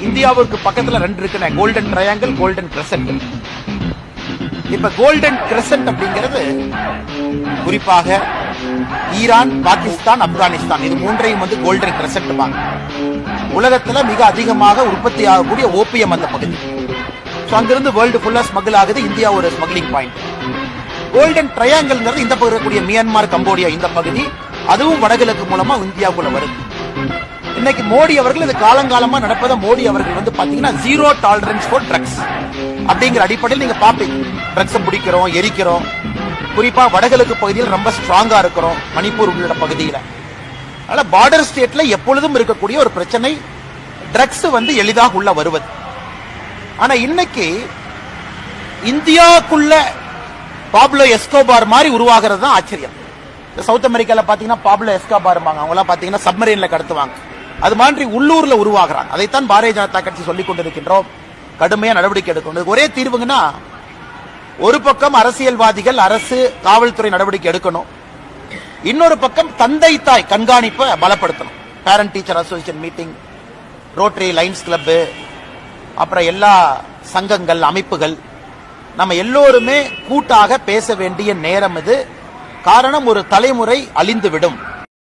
இந்தியாவுக்கு பக்கத்துல ரெண்டு இருக்குண்ணே, கோல்டன் ட்ரையாங்கிள், கோல்டன் கிரசன்ட். இப்ப கோல்டன் கிரசன்ட் அப்படிங்கிறது குறிப்பாக ஈரான், பாகிஸ்தான், ஆப்கானிஸ்தான் இது மூன்றையும் கோல்டன் கிரசன்ட் பாங்க. உலகத்துல மிக அதிகமாக உற்பத்தி ஆகக்கூடிய ஓபியம் அந்த பகுதி. அங்கிருந்து வேர்ல்டு ஃபுல்லா ஸ்மகிள் ஆகுது. இந்தியா ஒரு ஸ்மக்லிங் பாயிண்ட். கோல்டன் ட்ரையாங்கிள் இந்த பகுதி இருக்கக்கூடிய மியான்மர், கம்போடியா இந்த பகுதி, அதுவும் வடகிழக்கு மூலமா இந்தியாவுக்குள்ள வருது. இன்னைக்கு மோடி அவர்கள் இது காலங்காலமா நடப்பதை மோடி அவர்கள் பாத்தீங்கன்னா ஜீரோ டாலரன்ஸ் ஃபார் ட்ரக்ஸ் அப்படிங்கிற அடிப்படையில் நீங்க பாப்பீங்க. ட்ரக்ஸ் பிடிக்கிறோம், எரிக்கிறோம். குறிப்பா வடகிழக்கு பகுதியில் ரொம்ப ஸ்ட்ராங்கா இருக்கிறோம், மணிப்பூர் உள்ளிட்ட பகுதியில. அதனால பார்டர் ஸ்டேட்ல எப்பொழுதும் இருக்கக்கூடிய ஒரு பிரச்சனை ட்ரக்ஸ் எளிதாக உள்ள வருவது. ஆனா இன்னைக்கு இந்தியாவுக்குள்ள பாப்லோ எஸ்கோபார் மாதிரி உருவாகிறது தான் ஆச்சரியம். சவுத் அமெரிக்கால பாத்தீங்கன்னா பாப்லோ எஸ்கோபார் அவங்க எல்லாம் பாத்தீங்கன்னா சப்மரீன்ல கடத்துவாங்க. அது மாதிரி உள்ளூர்ல உருவாகிறாங்க. அதைத்தான் பாரதிய ஜனதா கட்சி சொல்லிக் கொண்டிருக்கின்றோம். கடுமையா நடவடிக்கை எடுக்கணும். ஒரே தீர்வுங்கன்னா ஒரு பக்கம் அரசியல்வாதிகள், அரசு, காவல்துறை நடவடிக்கை எடுக்கணும். இன்னொரு பக்கம் தந்தை தாய் கண்காணிப்பை பலப்படுத்தணும். Parent teacher association meeting, Rotary, Lions club, அப்புறம் எல்லா சங்கங்கள், அமைப்புகள், நம்ம எல்லோருமே கூட்டாக பேச வேண்டிய நேரம் இது. காரணம், ஒரு தலைமுறை அழிந்துவிடும்.